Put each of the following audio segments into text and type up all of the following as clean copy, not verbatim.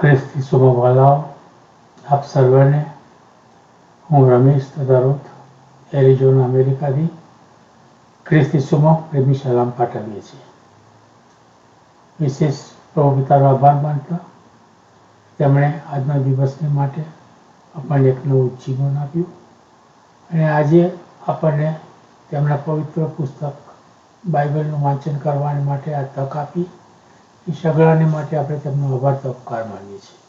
ખ્રિસ્તી શુભવાલાઓ, આપ સર્વને હું રમેશ તદારોત એરિઝોના અમેરિકાથી ખ્રિસ્તી શુભ પ્રેમી સલામ પાઠવીએ છીએ. વિશેષ પ્રભુ પિતાનો આભાર માનતા તેમણે આજના દિવસને માટે આપણને એક નવું જીવન આપ્યું અને આજે આપણને તેમના પવિત્ર પુસ્તક બાઇબલનું વાંચન કરવાને માટે આ તક આપી. એ સગળાને માટે આપણે તેમનો આભાર તો ઉપકાર માનીએ છીએ.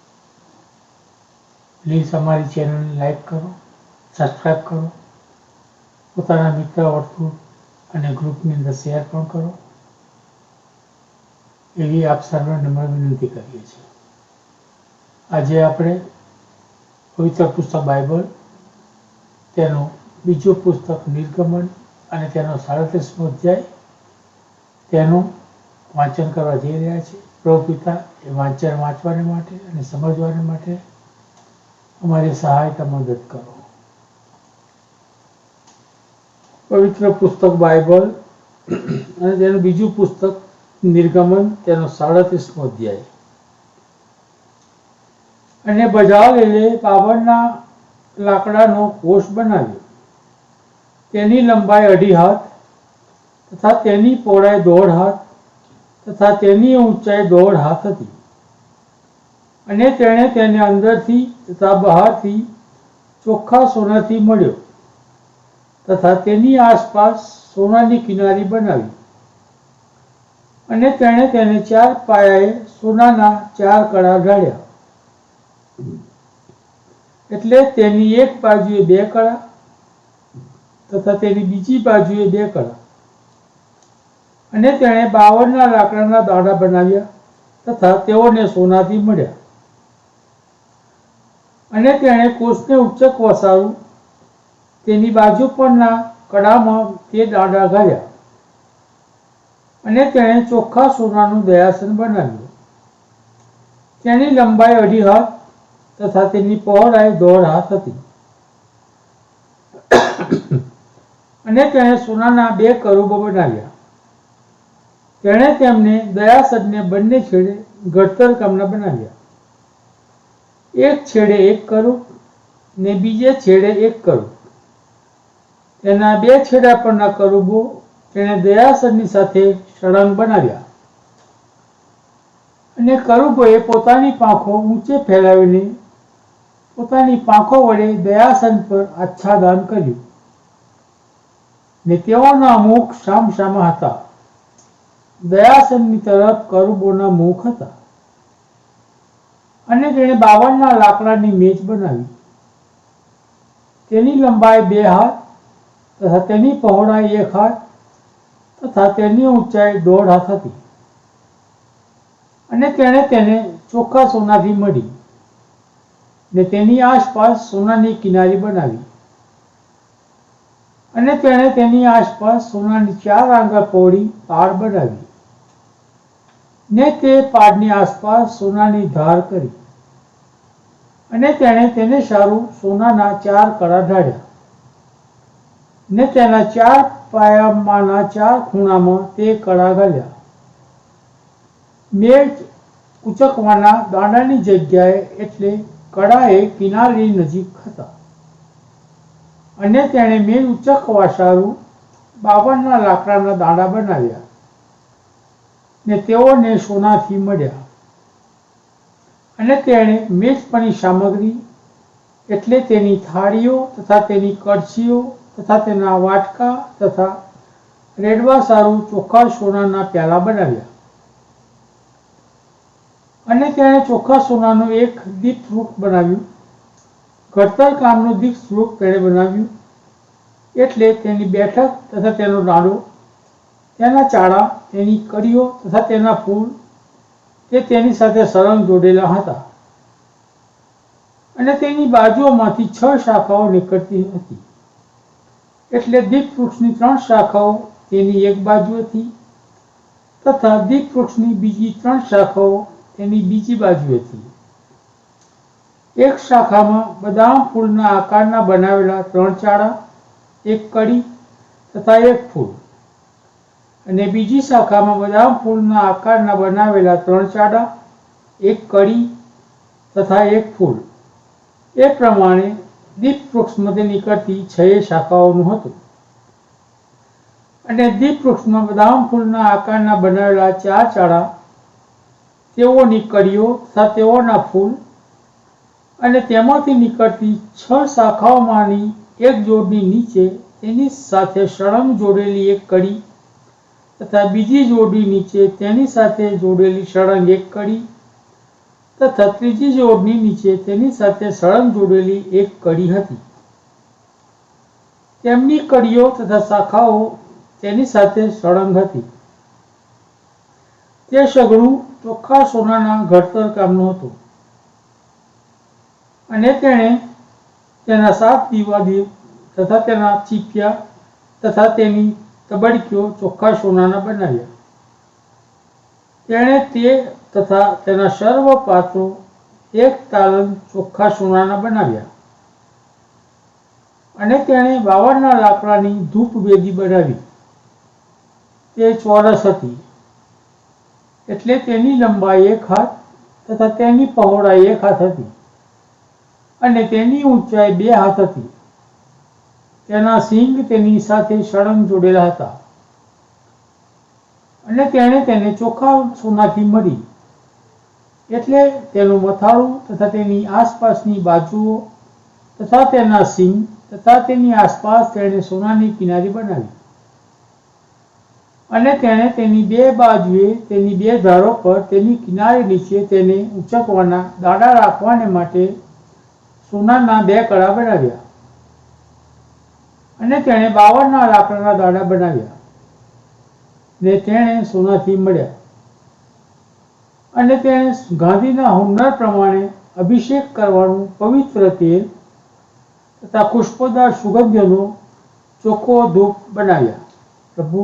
પ્લીઝ અમારી ચેનલને લાઈક કરો, સબસ્ક્રાઈબ કરો, પોતાના મિત્ર વર્તુળ અને ગ્રુપની અંદર શેર પણ કરો એવી આપ સર્વને નમ્ર વિનંતી કરીએ છીએ. આજે આપણે પવિત્ર પુસ્તક બાઇબલ તેનું બીજું પુસ્તક નિર્ગમન અને તેનો 37મો અધ્યાય તેનું વાંચન કરવા જઈ રહ્યા છીએ. પ્રભુ પિતા એ વાંચન વાંચવાને માટે અને સમજવાને માટે અમારી સહાયતા મદદ કરો. પવિત્ર પુસ્તક બાઇબલ અને તેનું બીજું પુસ્તક નિર્ગમન તેનો 37મો અધ્યાય. અને બજાવેલે બાબરના લાકડાનો કોષ બનાવ્યો. તેની લંબાઈ 2.5 હાથ તથા તેની પહોળાઈ 1.5 હાથ તથા તેની ઊંચાઈ 1.5 હાથ હતી. અને તેણે તેને અંદરથી તથા બહારથી ચોખ્ખા સોનાથી મળ્યો તથા તેની આસપાસ સોનાની કિનારી બનાવી. અને તેણે તેને 4 પાયાએ સોનાના 4 કડા ઢાળ્યા. એટલે તેની એક બાજુએ 2 કડા તથા તેની બીજી બાજુએ 2 કડા. અને તેણે 52 લાકડાના દાંડા બનાવ્યા તથા તેઓને સોનાથી મળ્યા. અને તેણે કોષને ઉચ્ચક વસાવ્યું, તેની બાજુ પરના કડામાં તે દાંડા ગાળ્યા. અને તેણે ચોખ્ખા સોનાનું દયાસન બનાવ્યું. તેની લંબાઈ 2.5 હાથ તથા તેની પહોળાઈ 1.5 હાથ હતી. અને તેણે સોનાના 2 કરૂબો બનાવ્યા. તેણે તેમને દયાસનને બંને છેડે ઘડતર કામના બનાવ્યા. એક છેડે 1 કરૂબ ને બીજે છેડે 1 કરૂબ. તેના 2 છેડા પરના કરૂબો તેણે દયાસનની સાથે સળંગ બનાવ્યા. અને કરૂબોએ પોતાની પાંખો ઊંચે ફેલાવીને પોતાની પાંખો વડે દયાસન પર આચ્છાદન કર્યું. ને તેઓના મુખ સામસામા હતા. દયાસનની તરફ કરૂબોના મુખ હતા. અને તેણે 52 લાકડાની મેજ બનાવી. તેની લંબાઈ 2 હાથ તથા તેની પહોળાઈ 1 હાથ તથા તેની ઊંચાઈ 1.5 હાથ હતી. અને તેણે તેને ચોખ્ખા સોનાથી મળી. ને તેની આસપાસ સોનાની કિનારી બનાવી. અને તેણે તેની આસપાસ સોનાની 4 આંગળ પહોળી પાડ બનાવી. ને તે પાડની આસપાસ સોનાની ધાર કરી. અને તેણે તેને સારું સોનાના 4 કડા ઢાળ્યા. ને તેના 4 પાયામાંના 4 ખૂણામાં તે કડા ગાળ્યા. મેજ ઉચકવાના દાંડાની જગ્યાએ એટલે કડાએ કિનારી નજીક હતા. અને તેણે મેજ ઉચકવા સારું 52 લાકડાના દાંડા બનાવ્યા. ને તેઓને સોનાથી મળ્યા. અને તેણે મેજ પરની સામગ્રી એટલે તેની થાળીઓ તથા તેની કળશીઓ તથા તેના વાટકા તથા રેડવા સારું ચોખ્ખા સોનાના પ્યાલા બનાવ્યા. અને તેણે ચોખ્ખા સોનાનું એક દીપવૃક્ષ બનાવ્યું. ઘડતર કામનું દીપવૃક્ષ તેણે બનાવ્યું. એટલે તેની બેઠક તથા તેનો દાંડો, તેના ચાળા, તેની કડીઓ તથા તેના ફૂલ તે તેની સાથે સળંગ જોડેલા હતા. અને તેની બાજુઓમાંથી 6 શાખાઓ નીકળતી હતી. એટલે દીપવૃક્ષની 3 શાખાઓ તેની એક બાજુ હતી તથા દીપવૃક્ષની બીજી 3 શાખાઓ તેની બીજી બાજુ હતી. એક શાખામાં બદામ ફૂલના આકારના બનાવેલા 3 ચાળા, 1 કડી તથા 1 ફૂલ. અને બીજી શાખામાં બદામ ફૂલના આકારના બનાવેલા 3 ચાડા, 1 કડી તથા એક ફૂલ. એ પ્રમાણે દીપ વૃક્ષમાંથી નીકળતી 6 શાખાઓનું હતું. અને દીપ વૃક્ષમાં બદામ ફૂલના આકારના બનાવેલા 4 ચાળા, તેઓની કળીઓ તથા તેઓના ફૂલ, અને તેમાંથી નીકળતી 6 શાખાઓમાંની એક જોડની નીચે તેની સાથે સળંગ જોડેલી એક કડી, તથા બીજી જોડની નીચે તેની સાથે જોડેલી સળંગ એક કડી, તથા ત્રીજી જોડની નીચે તેની સાથે સળંગ જોડેલી એક કડી હતી. તેમની કડીઓ તથા શાખાઓ તેની સાથે સળંગ હતી. તે સઘળું ચોખ્ખા સોનાના ઘડતર કામનું હતું. અને તેણે તેના 7 દીવા તથા તેના ચીપિયા તથા તેની તબડકીઓ ચોખ્ખા સોનાના બનાવ્યા. તેણે તે તથા તેના સર્વ પાત્રો 1 તાલંત ચોખ્ખા સોનાના બનાવ્યા. અને તેણે 52 લાકડાની ધૂપ વેદી બનાવી. તે ચોરસ હતી, એટલે તેની લંબાઈ 1 હાથ તથા તેની પહોળાઈ 1 હાથ હતી, અને તેની ઊંચાઈ 2 હાથ હતી. તેના સિંગ તેની સાથે સળંગ જોડેલા હતા. અને તેણે તેને ચોખ્ખા સોનાથી મઢી, એટલે તેનું મથાળું તથા તેની આસપાસની બાજુઓ તથા તેના સિંગ તથા તેની આસપાસ તેણે સોનાની કિનારી બનાવી. અને તેણે તેની 2 બાજુએ તેની 2 ધારો પર તેની કિનારી નીચે તેને ઊંચકવાના દાડા રાખવાને માટે સોનાના 2 કડા બનાવ્યા. અને તેણે 52 લાકડાના દાડા બનાવ્યા, ને તેણે સોનાથી મળ્યા. અને તેણે ગાંધીના હુન્નર પ્રમાણે અભિષેક કરવાનું પવિત્ર તેલ તથા પુષ્પદાર સુગંધનો ચોખ્ખો ધૂપ બનાવ્યા. પ્રભુ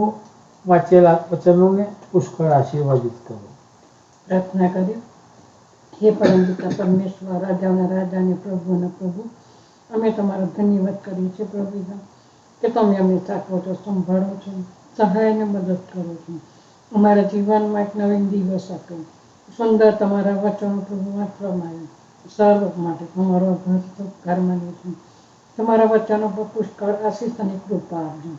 વાંચેલા વચનોને પુષ્કળ આશીર્વાદિત કરો. પ્રાર્થના કરીએ. હે પરમ પિતા પરમેશ્વર, રાજાઓના રાજા અને પ્રભુના પ્રભુ, અમે તમારો ધન્યવાદ કરીએ છીએ પ્રભુ કે તમે અમને સાચવો છો, સંભાળો છો, સહાયને મદદ કરો છો. અમારા જીવનમાં એક નવીન દિવસ આપો. સુંદર તમારા વચનો પ્રભુ વાંચવામાં આવ્યા. સર્વ માટે તમારો આભાર માનીએ છીએ. તમારા વચનો પર પુષ્કળ આશીષ અને કૃપા આપજો.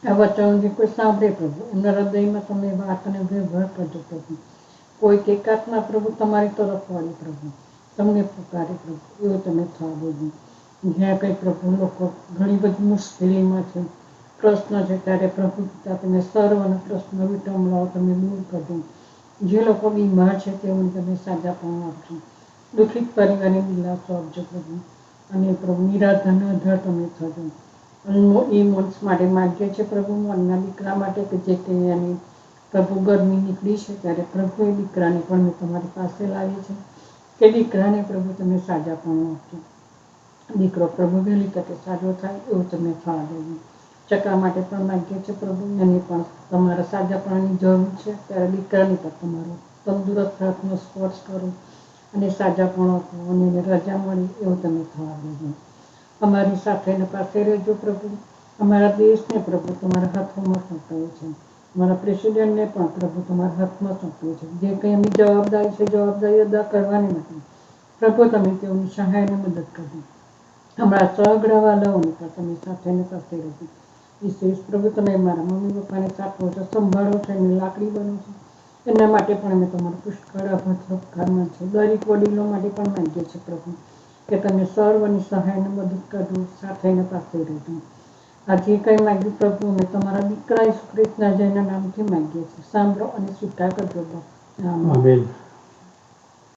આ વચનો જે કોઈ સાંભળે પ્રભુ, એમના હૃદયમાં તમે વાત અને વ્યવહાર કરજો પ્રભુ. કોઈક એકાત્મા પ્રભુ તમારી તરફ વાળી પ્રભુ, તમને પુકારે પ્રભુ, એવું તમે થવા દેજો. જ્યાં કંઈ પ્રભુ લોકો ઘણી બધી મુશ્કેલીમાં છે, પ્રશ્ન છે, ત્યારે પ્રભુ પિતા તમે સર્વના પ્રશ્ન વિટંબણાઓ તમે દૂર કરજો. જે લોકો બીમાર છે તેઓને તમે સાજાપણું આપજો. દુઃખિત પરિવારની દિલાસો આપજો પ્રભુ. અને પ્રભુ નિરાધાના આધાર તમે થજો. એ મોન્સ માટે માગીએ છે પ્રભુ, મનના દીકરા માટે કે જે કંઈ એની પ્રભુ ગરમી નીકળી છે, ત્યારે પ્રભુ એ દીકરાને પણ મેં તમારી પાસે લાવી છે કે દીકરાને પ્રભુ તમે સાજાપણું આપજો. દીકરો પ્રભુ વહેલી તકે સાજો થાય એવું તમે થવા દેજો. ચકા માટે પણ માગીએ છે પ્રભુ, એને પણ તમારા સાજાપણાની જરૂર છે, ત્યારે દીકરાની પર તમારો તંદુરસ્ત હાથનો સ્પર્શ કરો અને સાજાપણું આપો અને એને રજા મળી એવું તમે થવા દેજો. અમારી સાથે પાસે રહેજો પ્રભુ. અમારા દેશને પ્રભુ તમારા હાથોમાં સોંપાયો છે. અમારા પ્રેસિડેન્ટને પણ પ્રભુ તમારા હાથમાં સોંપ્યો છે. જે કંઈ એમની જવાબદારી છે, જવાબદારી અદા કરવાની નથી પ્રભુ, તમે તેઓની સહાયને મદદ કરજો. અમારા સહગ્રહવાલાઓને પણ તમે સાથે પાસે રહેજો. વિશેષ પ્રભુ તમે મારા મમ્મી પપ્પાને સાચવો છો, સંભાળો છો, એમની લાકડી બનો છો, એના માટે પણ અમે તમારો પુષ્કળ આભાર માન છે. દરેક વડીલો માટે પણ માંગીએ છીએ પ્રભુ કે તમે સર્વની સહાયને મદદ કરજો, સાથે પાસે રહેજો. આજે કંઈ માંગ્યું પ્રભુ, અમે તમારા દીકરા ઈસુ ખ્રિસ્તના જયના નામથી માંગીએ છીએ. સાંભળો અને સ્વીકાર કરજો. આમેન.